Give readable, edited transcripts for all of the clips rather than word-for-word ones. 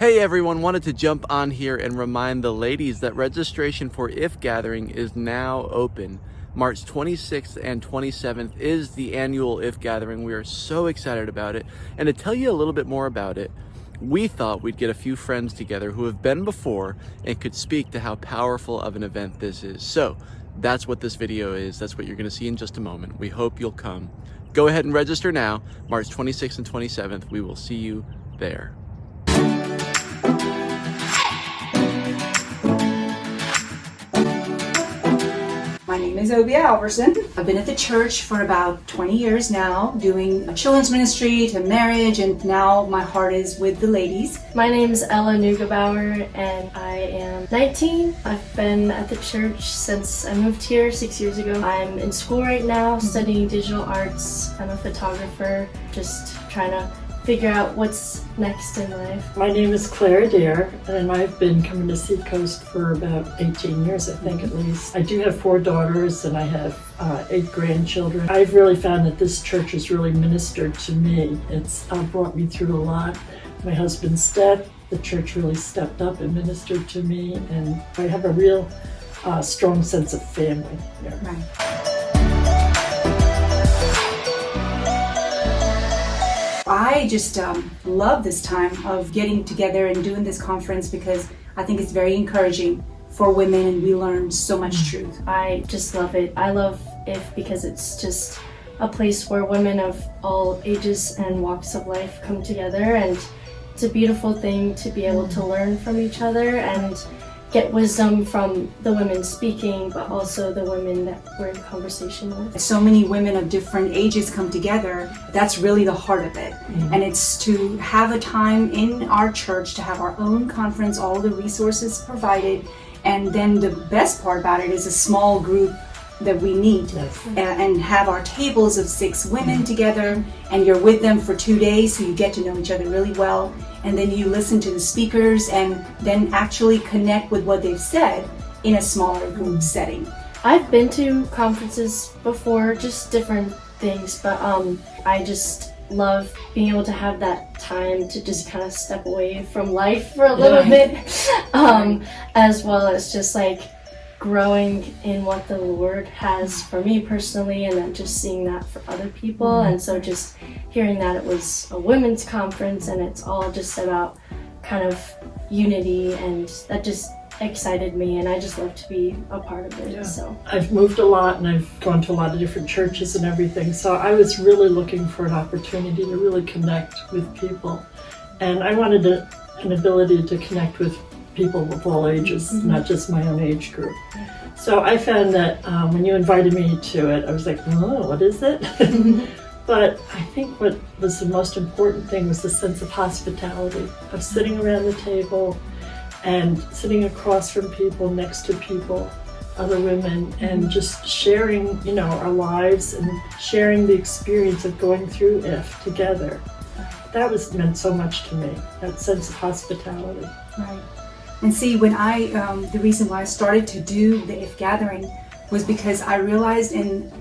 Hey everyone, wanted to jump on here and remind the ladies that registration for IF Gathering is now open. March 26th and 27th is the annual IF Gathering. We are so excited about it. And to tell you a little bit more about it, we thought we'd get a few friends together who have been before and could speak to how powerful of an event this is. So that's what this video is. That's what you're going to see in just a moment. We hope you'll come. Go ahead and register now, March 26th and 27th. We will see you there. My name is Obia Alverson. I've been at the church for about 20 years now, doing children's ministry to marriage, and now my heart is with the ladies. My name is Ella Neugebauer and I am 19. I've been at the church since I moved here 6 years ago. I'm in school right now studying digital arts. I'm a photographer, just trying to figure out what's next in life. My name is Claire Adair, and I've been coming to Seacoast for about 18 years, I think at least. I do have 4 daughters and I have 8 grandchildren. I've really found that this church has really ministered to me. It's brought me through a lot. My husband's death, the church really stepped up and ministered to me, and I have a real strong sense of family here. Right. I just love this time of getting together and doing this conference because I think it's very encouraging for women and we learn so much truth. I just love it. I love IF because it's just a place where women of all ages and walks of life come together, and it's a beautiful thing to be able to learn from each other and get wisdom from the women speaking, but also the women that we're in conversation with. So many women of different ages come together. That's really the heart of it. And it's to have a time in our church to have our own conference, all the resources provided, and then the best part about it is a small group that we meet and have our tables of 6 women together, and you're with them for 2 days, so you get to know each other really well, and then you listen to the speakers and then actually connect with what they've said in a smaller group setting. I've been to conferences before, just different things, but I just love being able to have that time to just kind of step away from life for a little bit, as well as just like growing in what the Lord has for me personally, and then just seeing that for other people. And so just hearing that it was a women's conference and it's all just about kind of unity, and that just excited me, and I just love to be a part of it. So I've moved a lot and I've gone to a lot of different churches and everything, so I was really looking for an opportunity to really connect with people, and I wanted an ability to connect with people of all ages, not just my own age group. So I found that when you invited me to it, I was like, oh, what is it? But I think what was the most important thing was the sense of hospitality, of sitting around the table and sitting across from people, next to people, other women, and just sharing, our lives and sharing the experience of going through IF together. That meant so much to me, that sense of hospitality. Right. And see, when the reason why I started to do the IF Gathering was because I realized in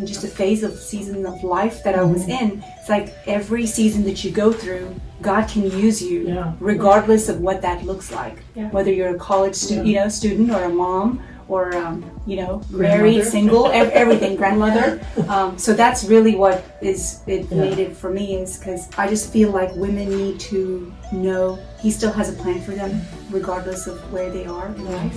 just a phase of season of life that I was in, it's like every season that you go through, God can use you regardless of what that looks like. Whether you're a college student or a mom or married, single, everything, grandmother. So that's really what made it for me, is because I just feel like women need to know He still has a plan for them regardless of where they are in life,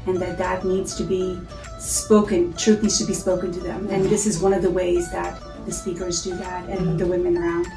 and that needs to be spoken, truth needs to be spoken to them. And this is one of the ways that the speakers do that and the women around.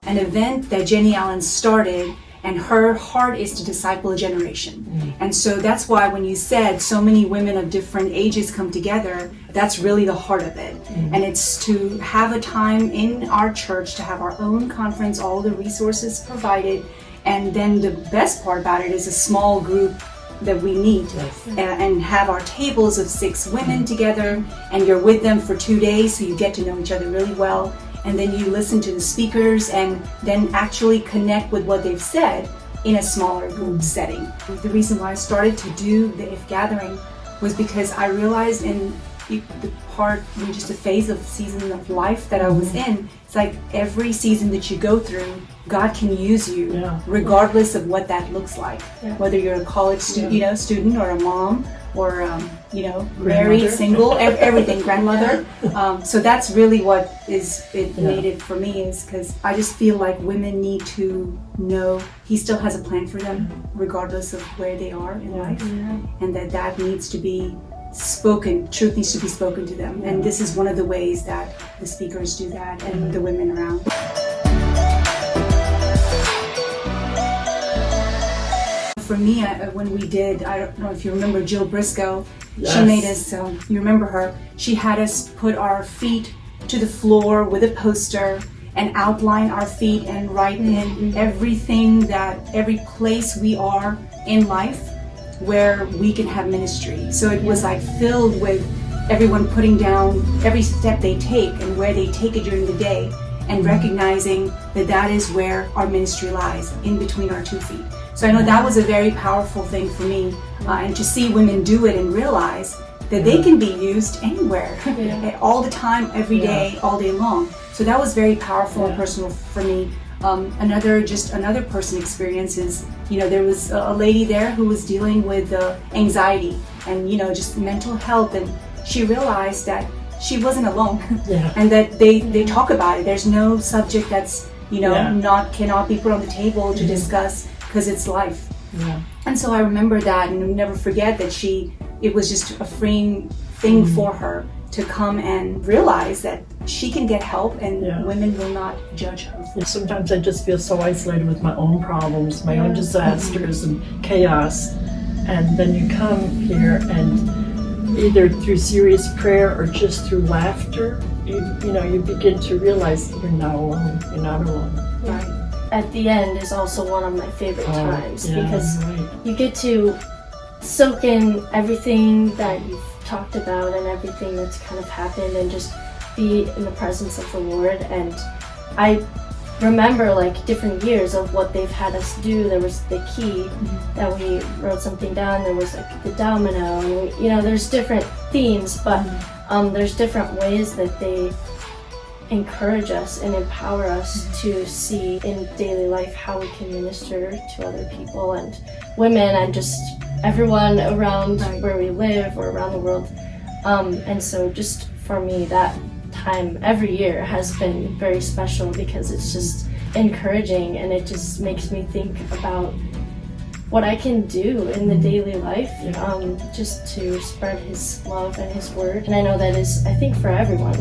An event that Jenny Allen started, and her heart is to disciple a generation. And so that's why when you said so many women of different ages come together, that's really the heart of it. And it's to have a time in our church to have our own conference, all the resources provided, and then the best part about it is a small group that we meet and have our tables of 6 women together, and you're with them for 2 days, so you get to know each other really well. And then you listen to the speakers and then actually connect with what they've said in a smaller group setting. The reason why I started to do the IF Gathering was because I realized in the part, just a phase of season of life that I was in. It's like every season that you go through, God can use you, regardless of what that looks like. Whether you're a college student, student or a mom, or married, single, everything, grandmother. So that's really what made it for me, is because I just feel like women need to know He still has a plan for them, regardless of where they are in life, and that needs to be spoken. Truth needs to be spoken to them, and this is one of the ways that the speakers do that, and the women around. For me, when we did, I don't know if you remember Jill Briscoe. She made us, you remember her, she had us put our feet to the floor with a poster and outline our feet and write in everything every place we are in life where we can have ministry. So it was like filled with everyone putting down every step they take and where they take it during the day, and recognizing that is where our ministry lies, in between our 2 feet. So I know that was a very powerful thing for me, and to see women do it and realize that they can be used anywhere, all the time, every day, all day long. So that was very powerful and personal for me. Another person experience is, there was a lady there who was dealing with anxiety and, just mental health, and she realized that she wasn't alone, and that they talk about it. There's no subject that's, cannot be put on the table to discuss, because it's life. And so I remember that, and I'll never forget that it was just a freeing thing for her to come and realize that she can get help, and women will not judge her. Sometimes I just feel so isolated with my own problems, my own disasters and chaos. And then you come here, and either through serious prayer or just through laughter, you begin to realize you're not alone. You're not alone. Right. At the end is also one of my favorite times, because you get to soak in everything that you've talked about and everything that's kind of happened, and just be in the presence of the Lord. And I remember different years of what they've had us do. There was the key that we wrote something down. There was the domino, and there's different themes, but there's different ways that they encourage us and empower us to see in daily life how we can minister to other people and women and just everyone around where we live or around the world. And so just for me, that time every year has been very special, because it's just encouraging, and it just makes me think about what I can do in the daily life, just to spread His love and His word. And I know that is, I think, for everyone,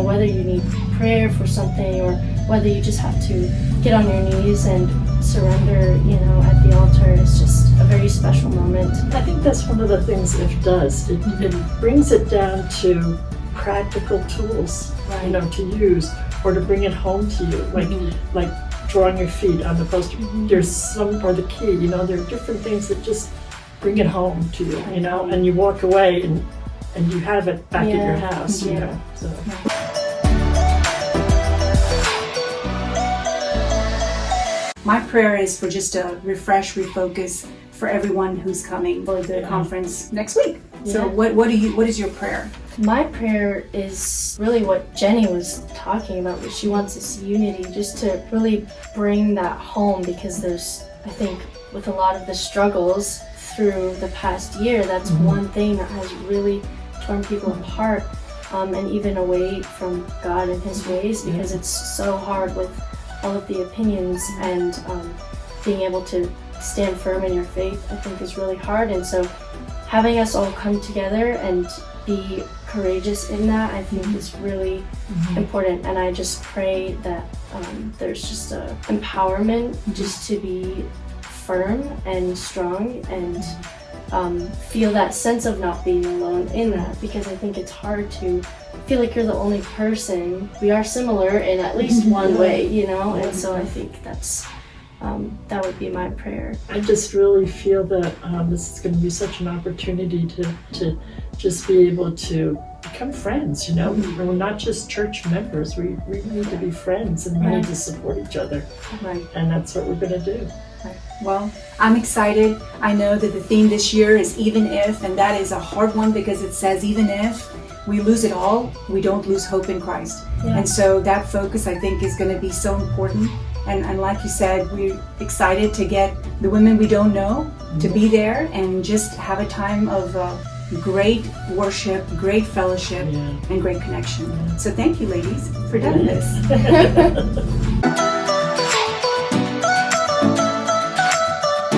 whether you need prayer for something, or whether you just have to get on your knees and surrender, at the altar. It's just a very special moment. I think that's one of the things it does. It brings it down to practical tools, to use, or to bring it home to you, like drawing your feet on the poster. There's or the key, there are different things that just bring it home to you, and you walk away and you have it back at your house, So. My prayer is for just a refocus for everyone who's coming for the conference next week. So what is your prayer? My prayer is really what Jenny was talking about, what she wants is unity, just to really bring that home, because there's, I think, with a lot of the struggles through the past year, that's one thing that has really torn people apart, and even away from God and His ways, because it's so hard with all of the opinions, and being able to stand firm in your faith, I think, is really hard. And so having us all come together and be courageous in that, I think, is really important. And I just pray that there's just a empowerment just to be firm and strong, and feel that sense of not being alone in that, because I think it's hard to feel like you're the only person. We are similar in at least one way, and so I think that's that would be my prayer. I just really feel that this is going to be such an opportunity to just be able to become friends, We're not just church members. We need to be friends, and we need to support each other. Right. And that's what we're going to do. Well, I'm excited. I know that the theme this year is even if, and that is a hard one because it says even if we lose it all, we don't lose hope in Christ. Yeah. And so that focus, I think, is going to be so important. And like you said, we're excited to get the women we don't know to be there and just have a time of great worship, great fellowship, Yeah. and great connection. So thank you, ladies, for doing this.